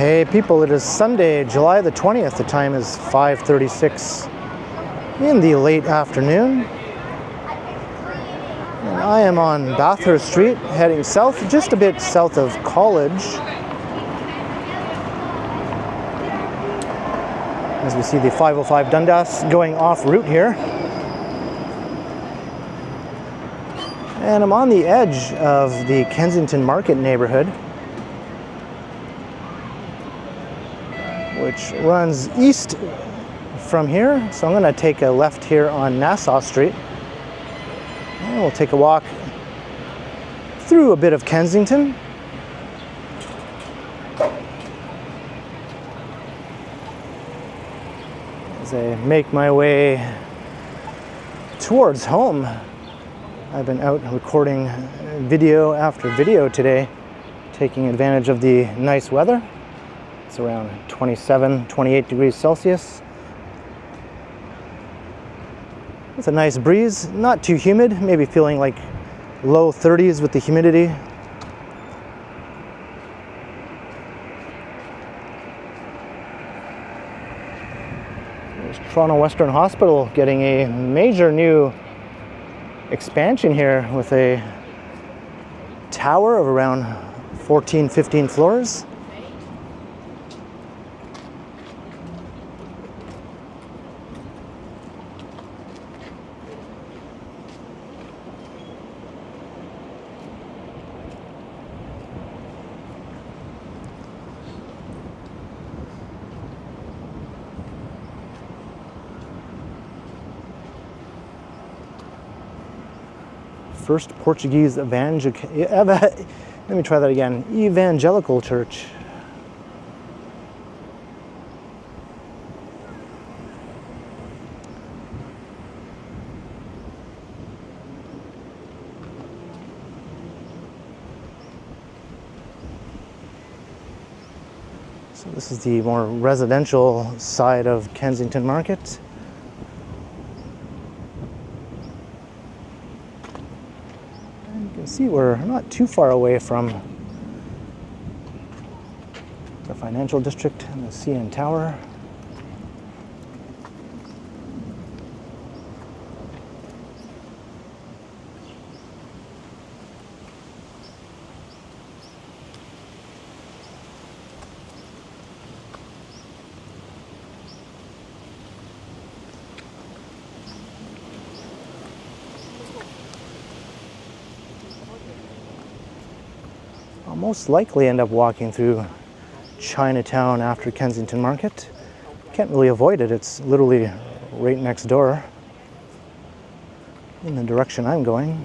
Hey people, it is Sunday, July the 20th. The time is 5:36 in the late afternoon. And I am on Bathurst Street, heading south, just a bit south of College. As we see the 505 Dundas going off route here. And I'm on the edge of the Kensington Market neighborhood, which runs east from here. So I'm going to take a left here on Nassau Street. And we'll take a walk through a bit of Kensington. As I make my way towards home. I've been out recording video after video today, taking advantage of the nice weather. It's around 27, 28 degrees Celsius. It's a nice breeze, not too humid, maybe feeling like low 30s with the humidity. There's Toronto Western Hospital getting a major new expansion here with a tower of around 14, 15 floors. First Portuguese evangelical church. So this is the more residential side of Kensington Market. See, we're not too far away from the financial district and the CN Tower. I'll most likely end up walking through Chinatown after Kensington Market. Can't really avoid it, it's literally right next door in the direction I'm going.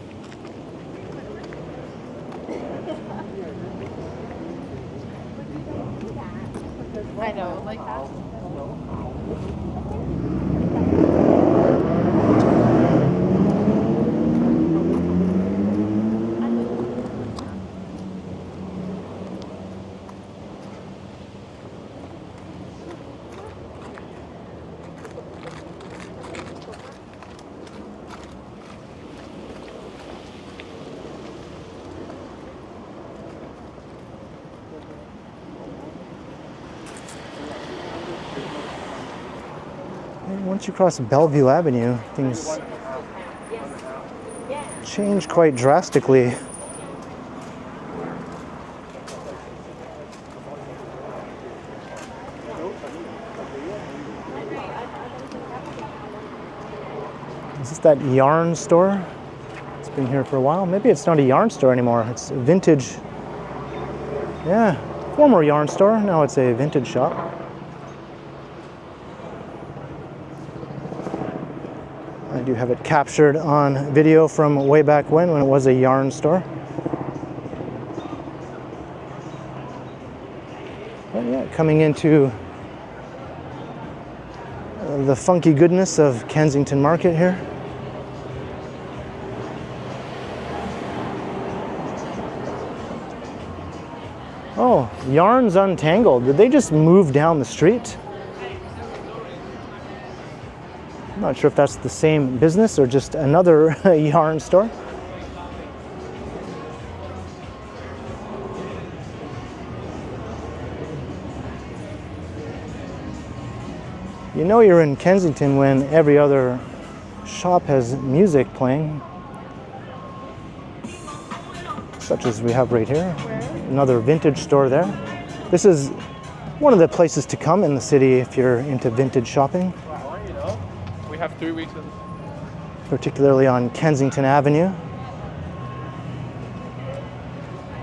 I know, like that. Once you cross Bellevue Avenue, things change quite drastically. Is this that yarn store? It's been here for a while. Maybe it's not a yarn store anymore. It's a vintage. Yeah, former yarn store. Now it's a vintage shop. I do have it captured on video from way back when it was a yarn store. But yeah, coming into the funky goodness of Kensington Market here. Oh, Yarns Untangled. Did they just move down the street? I'm not sure if that's the same business or just another yarn store. You know you're in Kensington when every other shop has music playing, such as we have right here. Another vintage store there. This is one of the places to come in the city if you're into vintage shopping. You know, we have 3 weeks. Particularly on Kensington Avenue.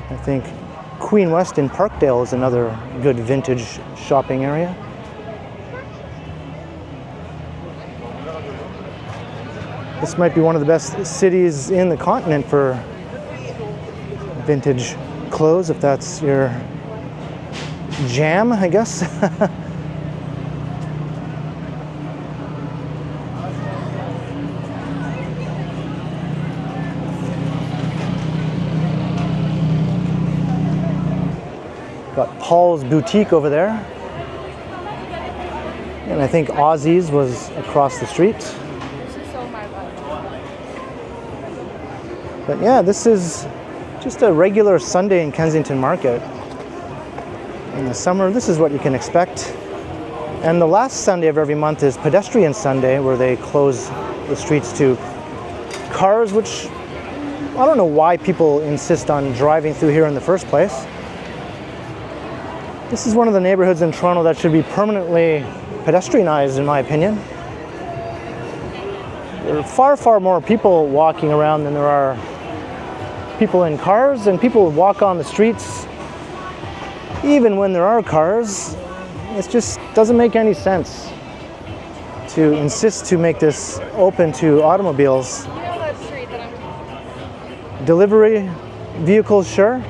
I think Queen West in Parkdale is another good vintage shopping area. This might be one of the best cities in the continent for vintage clothes, if that's your jam, I guess. Got Paul's Boutique over there. And I think Ozzy's was across the street. But yeah, this is just a regular Sunday in Kensington Market. In the summer, this is what you can expect. And the last Sunday of every month is Pedestrian Sunday, where they close the streets to cars, which I don't know why people insist on driving through here in the first place. This is one of the neighborhoods in Toronto that should be permanently pedestrianized, in my opinion. There are far, far more people walking around than there are people in cars, and people walk on the streets even when there are cars. It just doesn't make any sense to insist to make this open to automobiles. You know that street that I'm... Delivery vehicles, sure,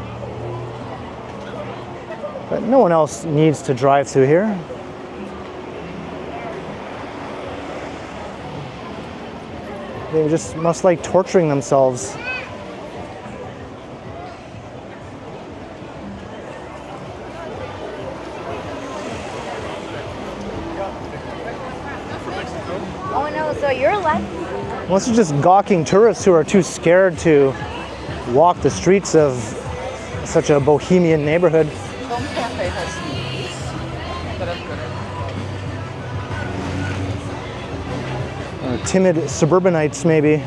but no one else needs to drive through here. They just must like torturing themselves. Oh no, so you're left. Unless it's just gawking tourists who are too scared to walk the streets of such a Bohemian neighborhood. Or timid suburbanites, maybe.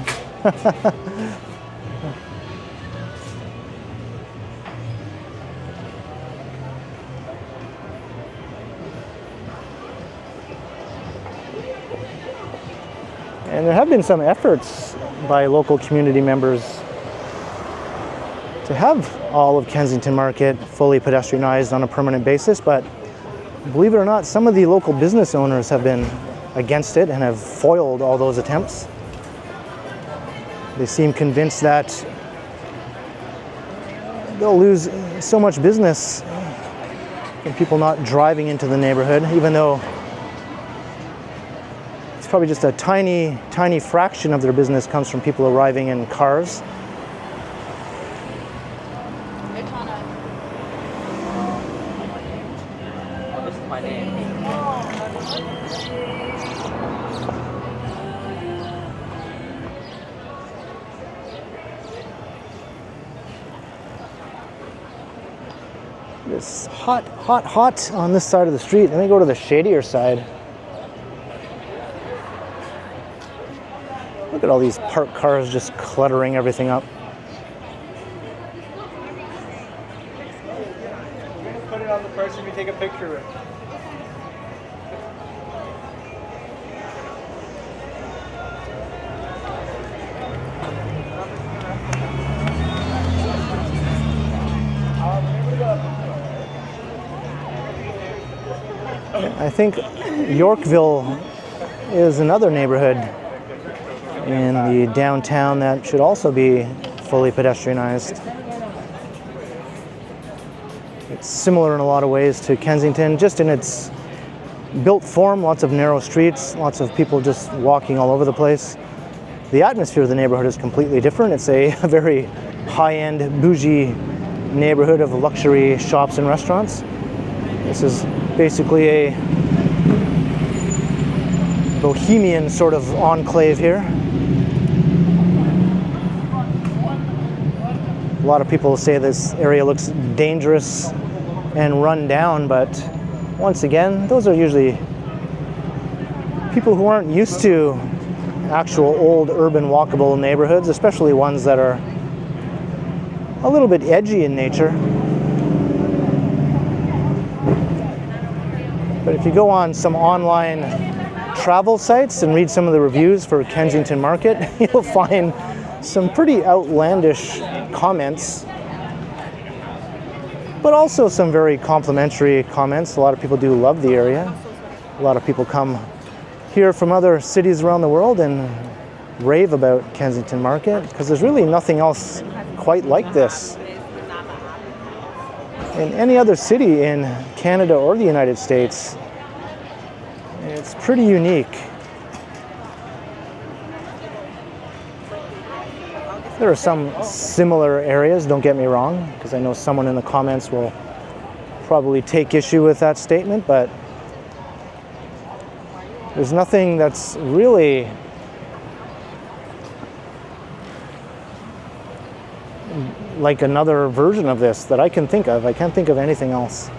And there have been some efforts by local community members to have all of Kensington Market fully pedestrianized on a permanent basis, but believe it or not, some of the local business owners have been against it and have foiled all those attempts. They seem convinced that they'll lose so much business from people not driving into the neighborhood, even though it's probably just a tiny, tiny fraction of their business comes from people arriving in cars. My name. It's hot, hot, hot on this side of the street. Let me go to the shadier side. Look at all these parked cars just cluttering everything up. Put it on the person you take a picture with. I think Yorkville is another neighborhood in the downtown that should also be fully pedestrianized. It's similar in a lot of ways to Kensington, just in its built form, lots of narrow streets, lots of people just walking all over the place. The atmosphere of the neighborhood is completely different. It's a very high-end, bougie neighborhood of luxury shops and restaurants. This is basically a Bohemian sort of enclave here. A lot of people say this area looks dangerous and run down, but once again, those are usually people who aren't used to actual old urban walkable neighborhoods, especially ones that are a little bit edgy in nature. But if you go on some online travel sites and read some of the reviews for Kensington Market, you'll find some pretty outlandish comments, but also some very complimentary comments. A lot of people do love the area. A lot of people come here from other cities around the world and rave about Kensington Market because there's really nothing else quite like this in any other city in Canada or the United States. It's pretty unique. There are some similar areas, don't get me wrong, because I know someone in the comments will probably take issue with that statement, but there's nothing that's really like another version of this that I can think of. I can't think of anything else.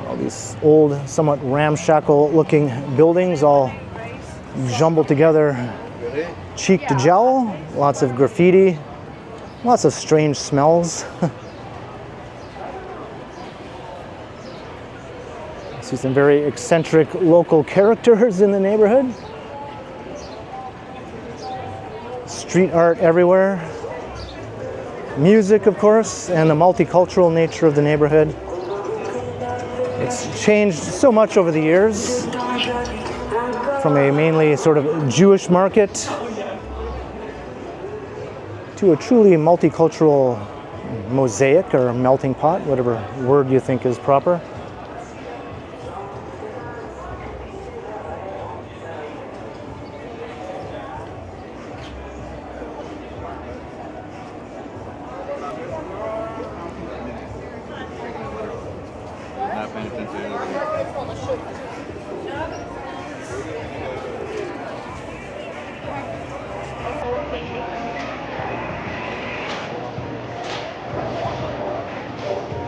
All these old, somewhat ramshackle looking buildings all jumbled together, cheek to jowl, lots of graffiti, lots of strange smells. See some very eccentric local characters in the neighborhood. Street art everywhere. Music, of course, and the multicultural nature of the neighborhood. It's changed so much over the years, from a mainly sort of Jewish market to a truly multicultural mosaic or melting pot, whatever word you think is proper.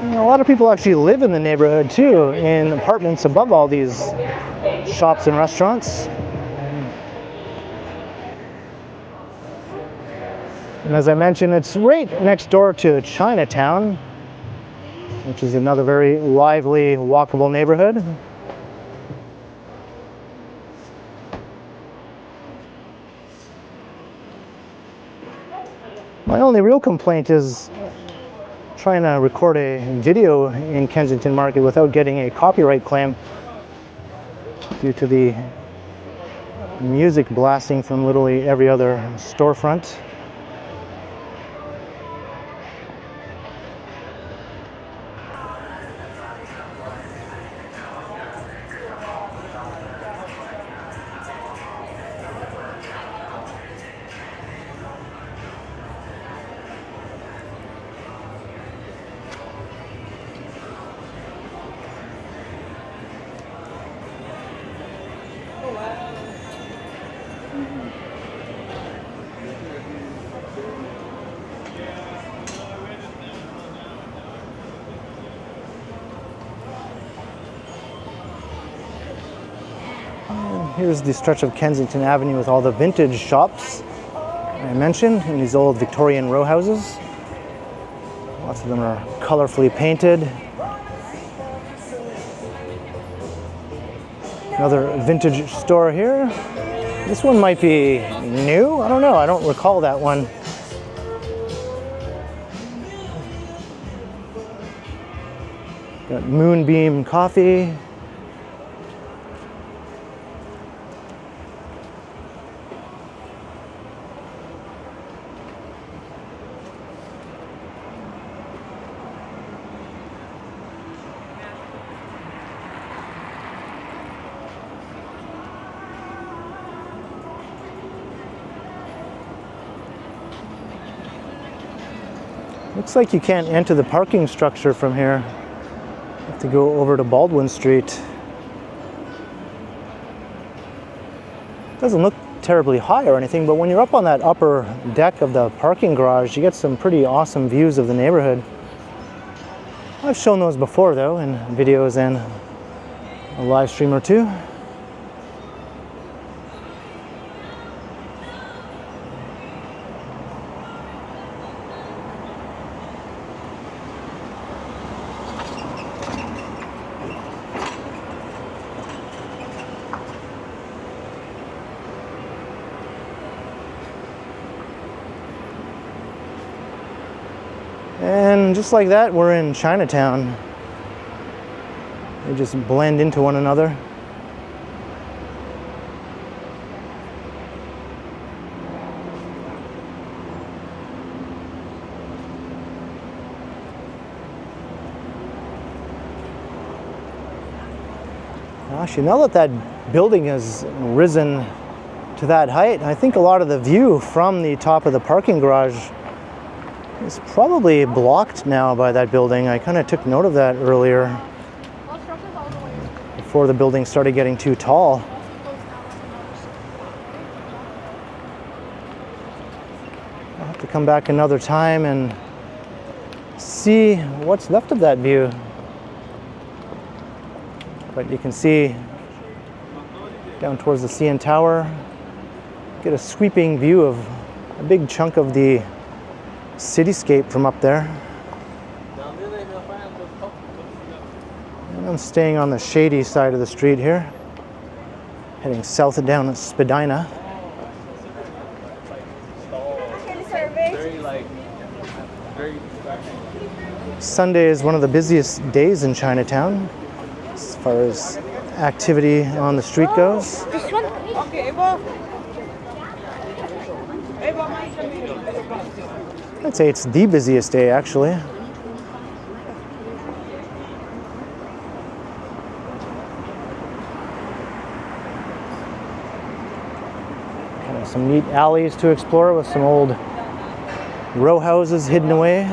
A lot of people actually live in the neighborhood too, in apartments above all these shops and restaurants. And as I mentioned, it's right next door to Chinatown, which is another very lively, walkable neighborhood. My only real complaint is trying to record a video in Kensington Market without getting a copyright claim due to the music blasting from literally every other storefront. Here's the stretch of Kensington Avenue with all the vintage shops I mentioned in these old Victorian row houses. Lots of them are colorfully painted. Another vintage store here. This one might be new. I don't know. I don't recall that one. Got Moonbeam Coffee. Looks like you can't enter the parking structure from here. You have to go over to Baldwin Street. Doesn't look terribly high or anything, but when you're up on that upper deck of the parking garage, you get some pretty awesome views of the neighborhood. I've shown those before though in videos and a live stream or two. And just like that, we're in Chinatown. They just blend into one another. Gosh, now that that building has risen to that height, I think a lot of the view from the top of the parking garage is probably blocked now by that building. I kind of took note of that earlier before the building started getting too tall. I'll have to come back another time and see what's left of that view. But you can see down towards the CN Tower, get a sweeping view of a big chunk of the cityscape from up there. And I'm staying on the shady side of the street here, heading south down Spadina. Sunday is one of the busiest days in Chinatown as far as activity on the street goes. This one? Okay, I'd say it's the busiest day, actually. Kind of some neat alleys to explore with some old row houses hidden away.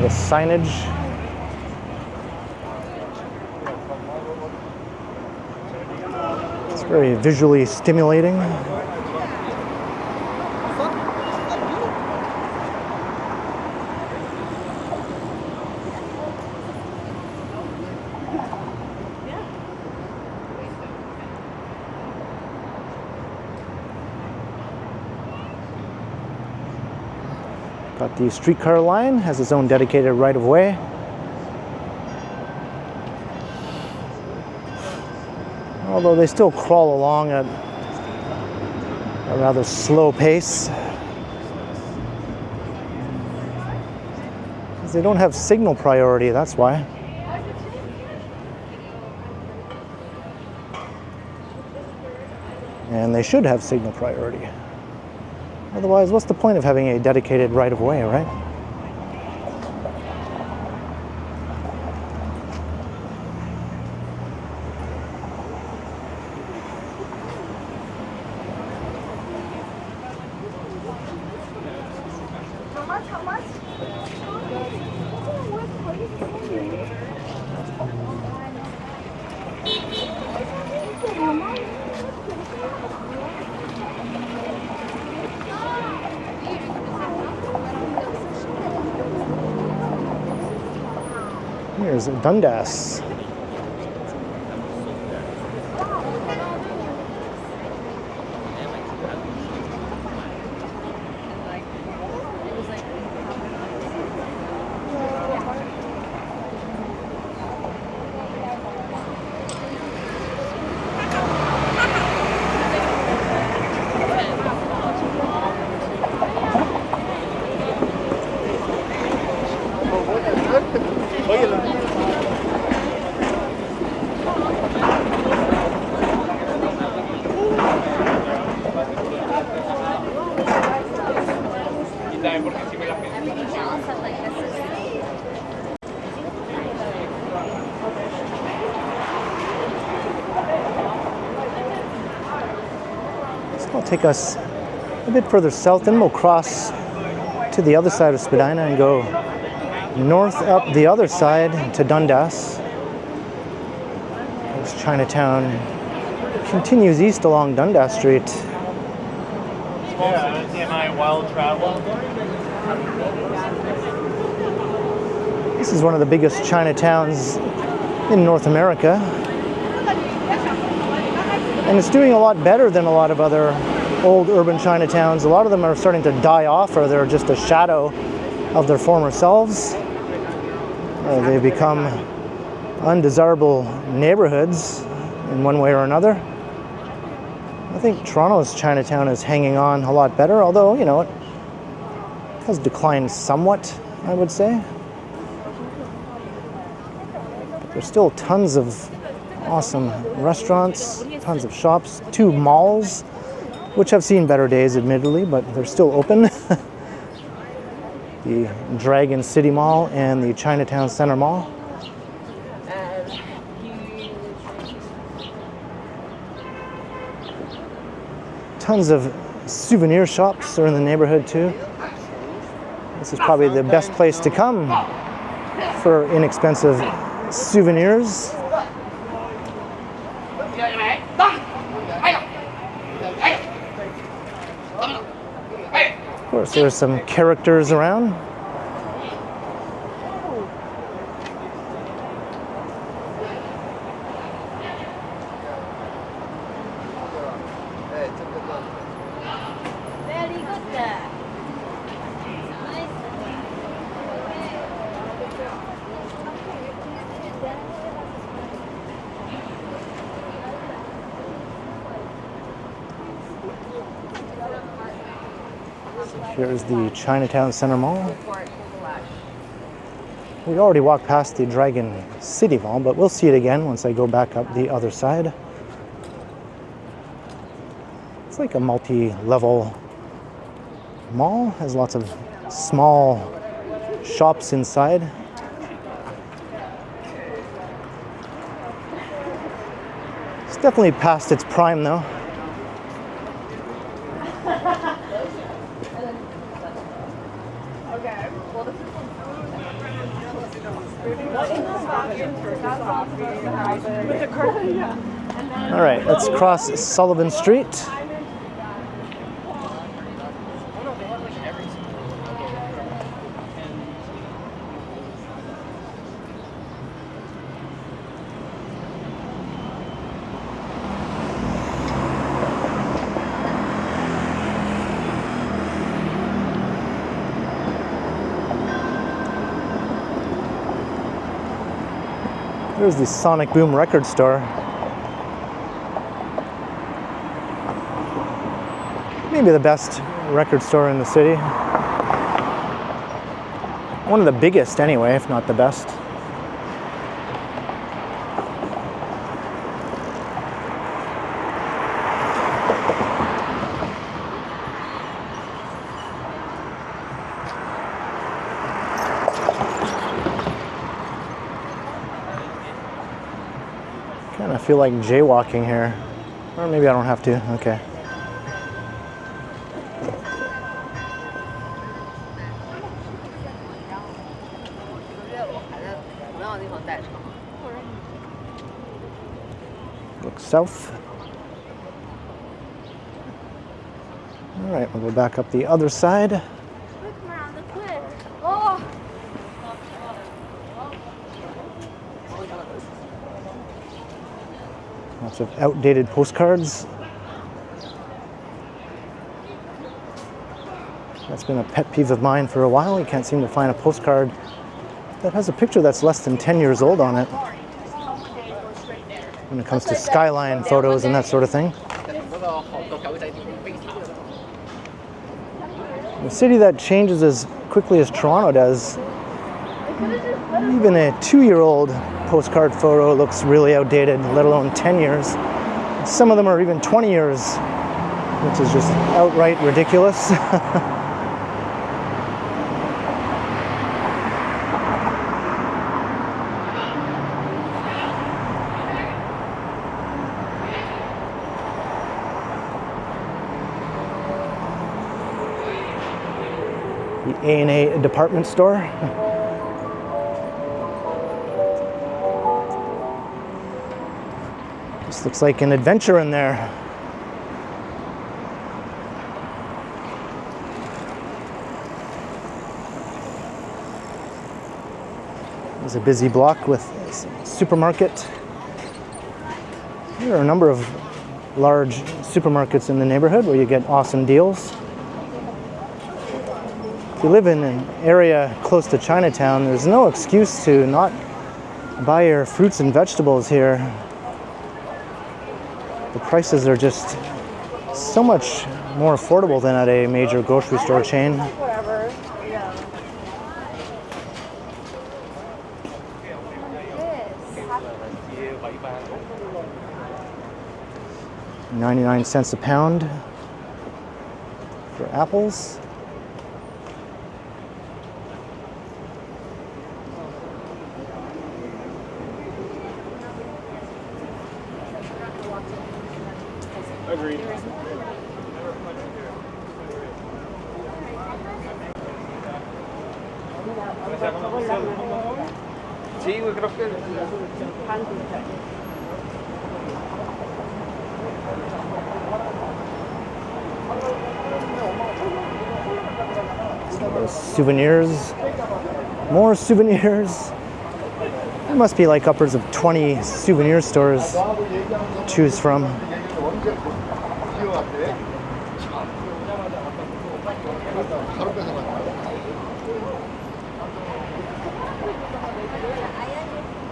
The signage. It's very visually stimulating. But the streetcar line has its own dedicated right-of-way. Although they still crawl along at a rather slow pace. Because they don't have signal priority, that's why. And they should have signal priority. Otherwise, what's the point of having a dedicated right-of-way, right? How much? Here's Dundas. I'll take us a bit further south, then we'll cross to the other side of Spadina and go north up the other side to Dundas. This Chinatown continues east along Dundas Street. Yeah, TMI Wild Travel. This is one of the biggest Chinatowns in North America. And it's doing a lot better than a lot of other old urban Chinatowns. A lot of them are starting to die off, or they're just a shadow of their former selves. They've become undesirable neighborhoods in one way or another. I think Toronto's Chinatown is hanging on a lot better, although, you know, it has declined somewhat, I would say. But there's still tons of awesome restaurants, tons of shops, 2 malls, which have seen better days, admittedly, but they're still open. The Dragon City Mall and the Chinatown Center Mall. Tons of souvenir shops are in the neighborhood too. This is probably the best place to come for inexpensive souvenirs. Of course, there's some characters around. Very good. Here's the Chinatown Center Mall. We already walked past the Dragon City Mall, but we'll see it again once I go back up the other side. It's like a multi-level mall. Has lots of small shops inside. It's definitely past its prime though. All right, let's cross Sullivan Street. There's the Sonic Boom record store. Maybe the best record store in the city. One of the biggest anyway, if not the best. Kind of feel like jaywalking here. Or maybe I don't have to. Okay. Look south. All right, we'll go back up the other side. Look around the cliff. Oh! Lots of outdated postcards. That's been a pet peeve of mine for a while. You can't seem to find a postcard that has a picture that's less than 10 years old on it when it comes to skyline photos and that sort of thing. A city that changes as quickly as Toronto does, even a 2-year-old postcard photo looks really outdated, let alone 10 years. Some of them are even 20 years, which is just outright ridiculous. The A&A department store. This looks like an adventure in there. There's a busy block with a supermarket. There are a number of large supermarkets in the neighborhood where you get awesome deals. If you live in an area close to Chinatown, there's no excuse to not buy your fruits and vegetables here. The prices are just so much more affordable than at a major grocery store chain. Whatever. Yeah. 99 cents a pound for apples. Agreed. Sí, yo creo que Souvenirs, more souvenirs. There must be like upwards of 20 souvenir stores to choose from.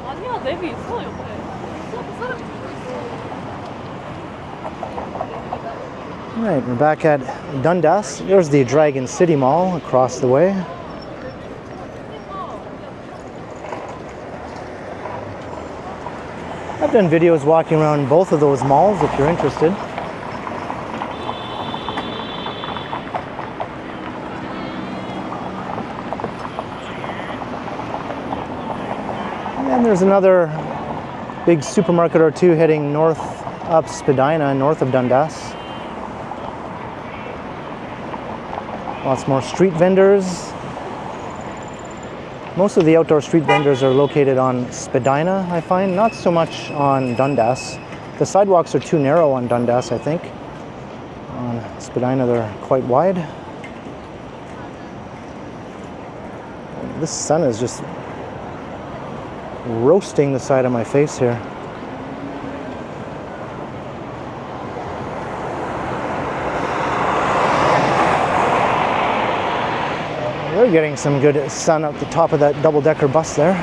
아니야, 랩이 있어, 옆에. All right, we're back at Dundas. There's the Dragon City Mall across the way. I've done videos walking around both of those malls if you're interested. And there's another big supermarket or two heading north up Spadina, north of Dundas. Lots more street vendors. Most of the outdoor street vendors are located on Spadina, I find, not so much on Dundas. The sidewalks are too narrow on Dundas, I think. On Spadina, they're quite wide. This sun is just roasting the side of my face here. They're getting some good sun at the top of that double-decker bus there.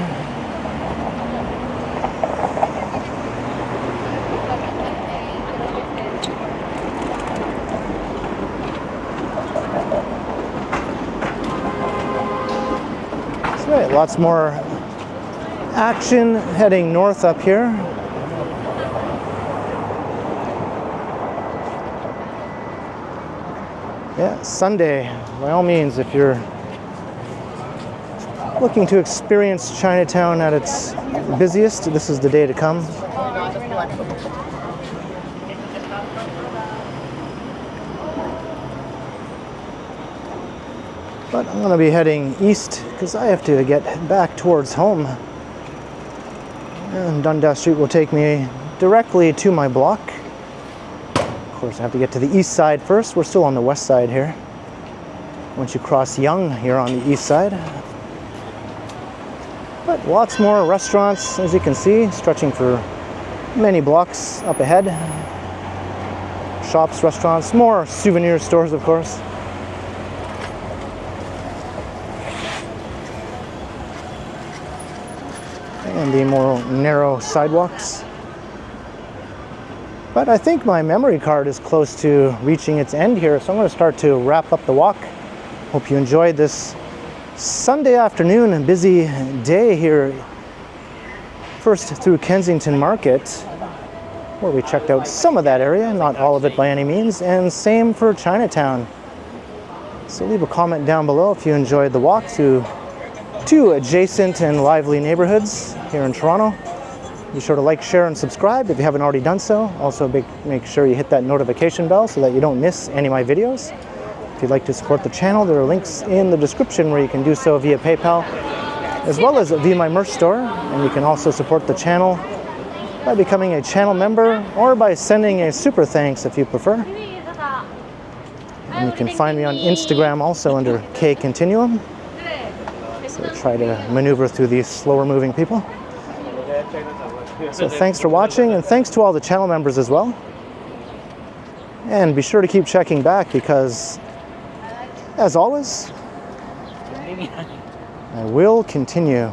That's right, lots more action heading north up here. Yeah, Sunday, by all means, if you're looking to experience Chinatown at its busiest, this is the day to come. But I'm going to be heading east because I have to get back towards home. And Dundas Street will take me directly to my block. Of course, I have to get to the east side first. We're still on the west side here. Once you cross Yonge, you're on the east side. But lots more restaurants, as you can see, stretching for many blocks up ahead. Shops, restaurants, more souvenir stores, of course. And the more narrow sidewalks. But I think my memory card is close to reaching its end here, so I'm going to start to wrap up the walk. Hope you enjoyed this Sunday afternoon, a busy day here. First through Kensington Market, where we checked out some of that area, not all of it by any means, and same for Chinatown. So leave a comment down below if you enjoyed the walk through two adjacent and lively neighborhoods here in Toronto. Be sure to like, share, and subscribe if you haven't already done so. Also make sure you hit that notification bell so that you don't miss any of my videos. If you'd like to support the channel, there are links in the description where you can do so via PayPal, as well as via my merch store. And you can also support the channel by becoming a channel member or by sending a super thanks if you prefer. And you can find me on Instagram also under K Continuum. So try to maneuver through these slower moving people. So thanks for watching, and thanks to all the channel members as well. And be sure to keep checking back because, as always, I will continue.